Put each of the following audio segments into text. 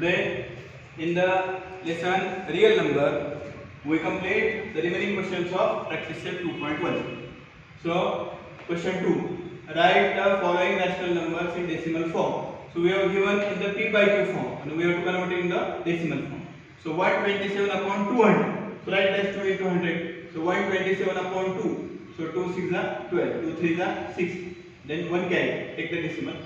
Today, in the lesson real number, we complete the remaining questions of practice set 2.1. So, question 2. Write the following rational numbers in decimal form. So, we have given in the p by q form and we have to convert it in the decimal form. So, 127 upon 200. So, write as 2 into 100. So, 127 upon 2. So, 2 6 are 12, 2 3 are 6. Then 1 carry, take the decimal.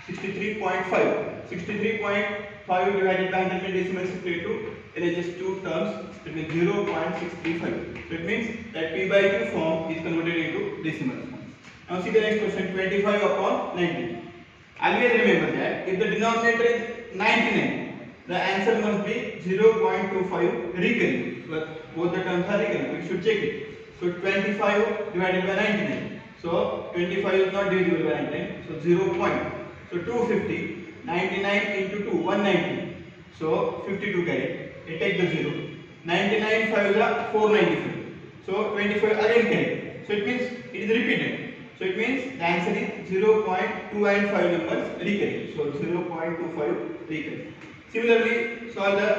63.5. 63.5 divided by 100 decimal substitute it is just two terms, that means 0.635. So it means that p by q form is converted into decimal form. Now see the next question, 25 upon 90. Always remember that if the denominator is 99, the answer must be 0.25 recurring. But both the terms are recurring, we should check it. So 25 divided by 99. So 25 is not divisible by 99, so 0. So 250, 99 into 2, 190. So 52 carry. You take the 0. 99 5 is 495. So 25 again carry. So it means it is repeated. So it means the answer is 0.295 numbers recurring. So 0.25 recurring. Similarly, solve the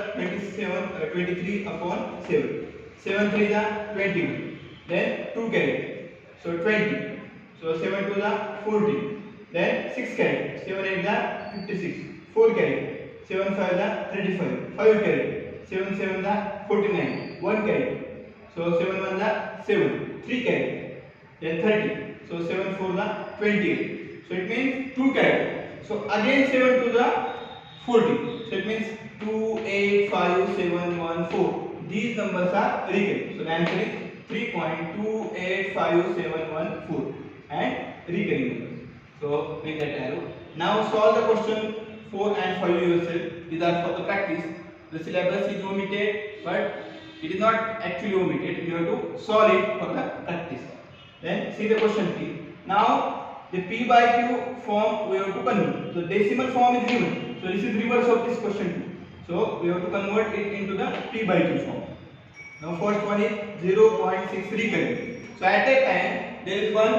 23 upon 7. 7 3 is 21. Then 2 carry. So 20. So 7 2 is 40. Then 6 carry, 7 8 is 56, 4 carry, 7 5 is 35, 5 carry, 7 7 is 49, 1 carry, so 7 1 is 7, 3 carry, then 30, so 7 4 is 28, so it means 2 carry, so again 7 2 is 40, so it means 2 8 5 7 1 4, these numbers are recurring, so the answer is 3.285714 and recurring numbers. So make that arrow. Now solve the question 4 and 5 yourself. These are for the practice. The syllabus is omitted, but it is not actually omitted. You have to solve it for the practice. Then see the question 3. Now the p by q form we have to convert. So decimal form is given. So this is reverse of this question 2. So we have to convert it into the p by q form. Now first one is 0.6 recurring. So at that time there is one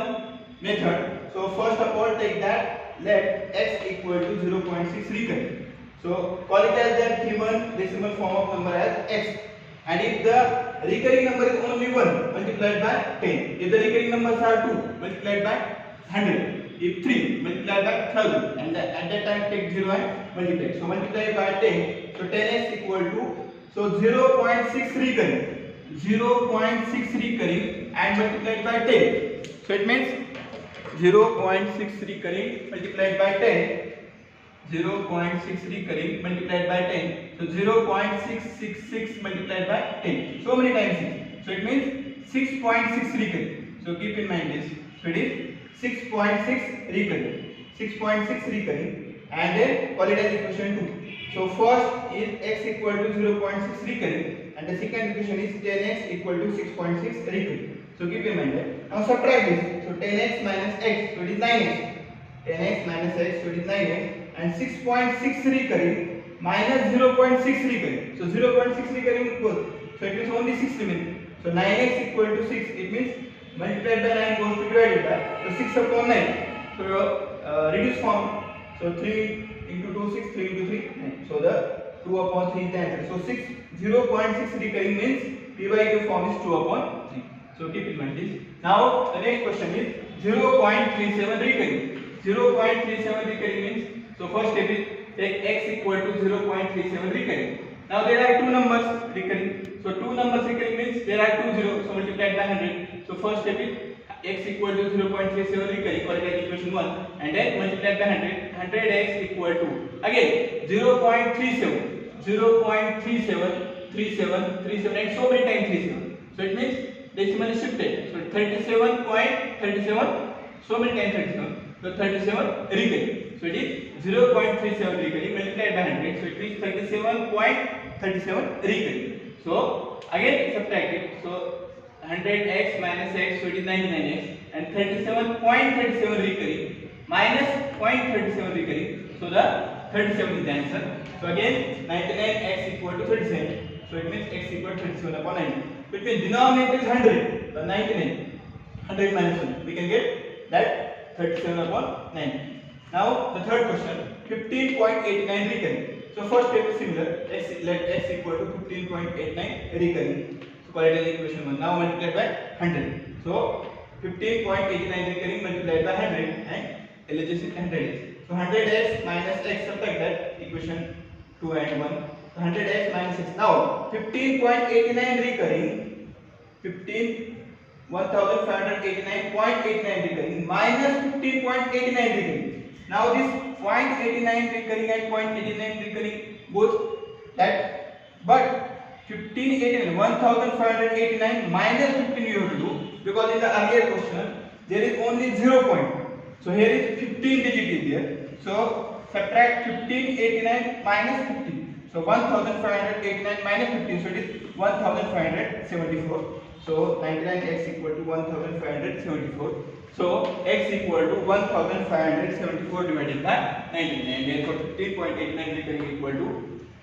method. So first of all take that, let x equal to 0.6 recurring. So call it as the given decimal form of number as x. And if the recurring number is only 1, multiplied by 10. If the recurring numbers are 2, multiplied by 100. If 3, multiplied by 1000. And at that time take 0 and multiply. So multiply by 10. So 10x equal to, so 0.6 recurring. 0.6 recurring and multiplied by 10. So it means 0.6 recurring multiplied by 10, 0.6 recurring multiplied by 10, so 0.666 multiplied by 10, so many times 6, so it means 6.6 recurring, so keep in mind this, so it is 6.6 recurring, 6.6 recurring and then call it as equation 2. So first is x equal to 0.6 recurring and the second equation is 10x equal to 6.6 recurring. So keep in mind that. Now subtract this. So 10x minus x, so it is 9x. 10x minus x, so it is 9x. And 6.6 recurring minus 0.6 recurring. So 0.6 recurring goes. So it means only 6 remaining. So 9x equal to 6. It means multiplied by 9 goes to divided by. So 6 upon 9. So your reduced form. So 3 into 2, 6, 3 into 3, 9. So the 2 upon 3 is the answer. So 0.6 recurring means p by q form is 2 upon 3. So keep in mind this. Now the next question is 0.37 recurring. 0.37 recurring means, so first step is take x equal to 0.37 recurring. Now there are two numbers recurring. So two numbers recurring means there are two zeros. So multiplied by 100. So first step is x equal to 0.37 recurring, call it as equation 1, and then multiplied by 100. 100x equal to again 0.37, 0.37, 37, 37, and so many times 37. So it means decimal is shifted. So 37.37, so many times 37. So 37 recurring. So it is 0.37 recurring multiplied by 100. So it means 37.37 recurring. So again subtract it. So 100x minus x, so it is 99x, and 37.37 recurring minus 0.37 recurring. So the 37 is the answer. So again 99x equal to 37. So it means x equal to 37 upon 90. So it means denominator is 100, the 99, 100 minus 1. We can get that 37 upon 90. Now the third question, 15.89 recurring. So first step is similar. Let x equal to 15.89 recurring. So call it as equation 1. Now multiply by 100. So 15.89 recurring multiplied by 100 and LHS is 100x. So 100x minus x, subtract that, equation 2 and 1. So 100x minus x. Now 15.89 recurring, 1589.89 recurring minus 15.89 recurring. Now this 0.89 recurring and 0.89 recurring both that, but 1589 1589 minus 15 you have to do, because in the earlier question there is only 0 point. So here is 15 digit is there. So subtract 1589 minus 15. So 1589 minus 15. So it is 1574. So 99x equal to 1574. So x equal to 1574 divided by 99. And therefore 15.89 recurring equal to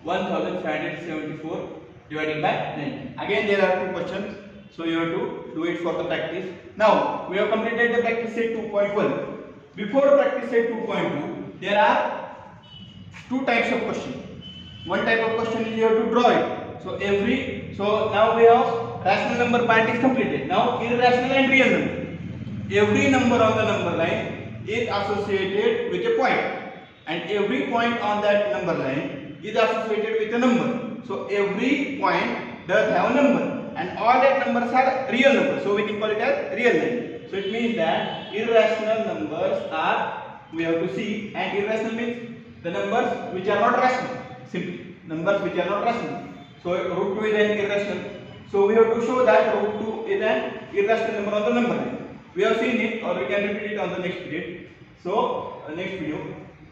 1574 divided by 9. Again there are two questions, so you have to do it for the practice. Now we have completed the practice set 2.1. Before practice set 2.2, there are two types of question. One type of question is you have to draw it. So now we have rational number part is completed. Now irrational and real number. Every number on the number line is associated with a point, and every point on that number line is associated with a number. So every point does have a number, and all that numbers are real numbers. So we can call it as real line. So it means that irrational numbers are, we have to see, and irrational means the numbers which are not rational. Simply numbers which are not rational. So root 2 is an irrational. So we have to show that root 2 is an irrational number on the number line. We have seen it, or we can repeat it on the next period. So next video.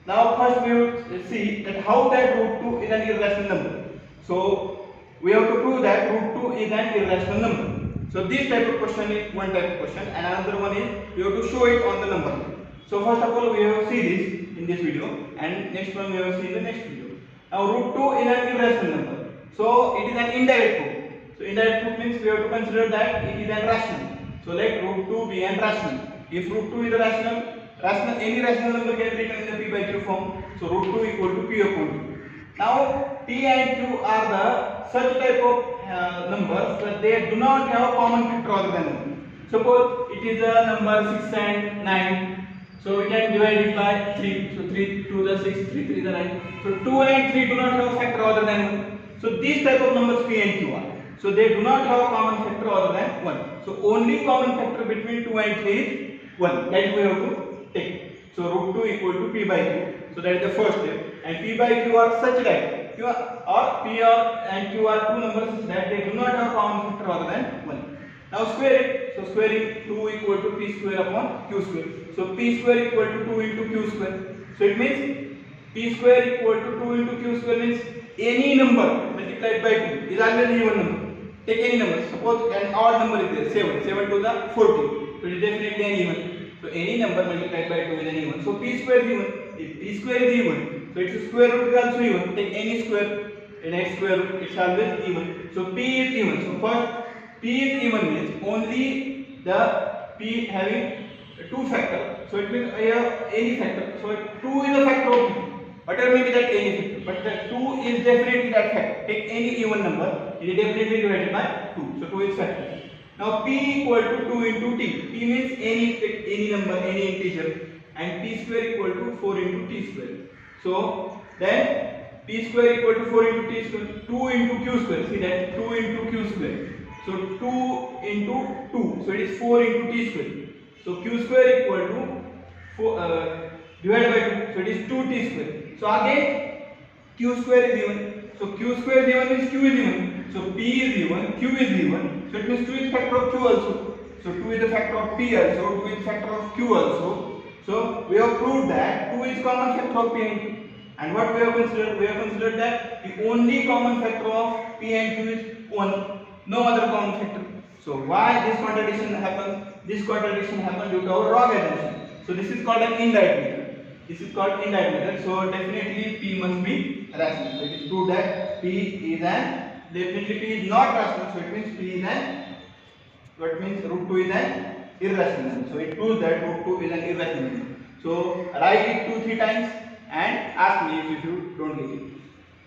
Now first we will see that how that root 2 is an irrational number. So we have to prove that root 2 is an irrational number. So this type of question is one type of question, and another one is we have to show it on the number line. So first of all we have see this in this video, and next one we have seen the next video. Now root 2 is an irrational number. So it is an indirect proof. So indirect proof means we have to consider that it is an rational. So let root 2 be an rational. If root 2 is a rational, any rational number can be written in the p by q form. So root 2 equal to p upon q. Now p and q are the such type of numbers that they do not have a common factor other than 1. Suppose it is a number 6 and 9. So we can divide it by 3. So 3 to the 6, 3 3 the 9. So 2 and 3 do not have a factor other than 1. So these type of numbers p and q are. So they do not have a common factor other than 1. So only common factor between 2 and 3 is 1. That we have to take. So root 2 equal to p by q. So that is the first step. And p by q are such that q or p and q are two numbers such that they do not have a common factor other than 1. Now square it. So squaring 2 equal to p square upon q square. So p square equal to 2 into q square. So it means p square equal to 2 into q square means any number multiplied by 2 is always even number. Take any number. Suppose an odd number is there, 7. 7 to the 14. So it is definitely an even. So any number multiplied by 2 is an even. So p square is even. If p square is even, so its square root is also even. Take any square in x square root, it's always even. So p is even. So first p is even means only the p having two factor. So it means any factor. So 2 is a factor of p. Whatever may be that any factor, but the 2 is definitely that factor. Take any even number, it is definitely divided by 2. So 2 is factor. Now p equal to 2 into t. T means any number, any integer, and p square equal to 4 into t square. So then p square equal to 4 into t square, 2 into q square. See that 2 into q square. So 2 into 2. So it is 4 into t square. So q square equal to 4 divided by 2. So it is 2t square. So again q square is even. So q square is even means q is even. So p is even, q is even. So it means 2 is factor of q also. So 2 is the factor of p also, 2 is factor of q also. So we have proved that 2 is common factor of p and q. And what we have considered? We have considered that the only common factor of p and q is 1. No other common factor. So why this contradiction happened? This contradiction happened due to our wrong assumption. So this is called an indirect method. This is called indirect method. So definitely p must be rational. So it is proved that p is an, definitely p is not rational. So it means p is an, what means root 2 is an irrational number. So it proves that root 2 is an irrational number. So write it 2-3 times and ask me if you don't get it.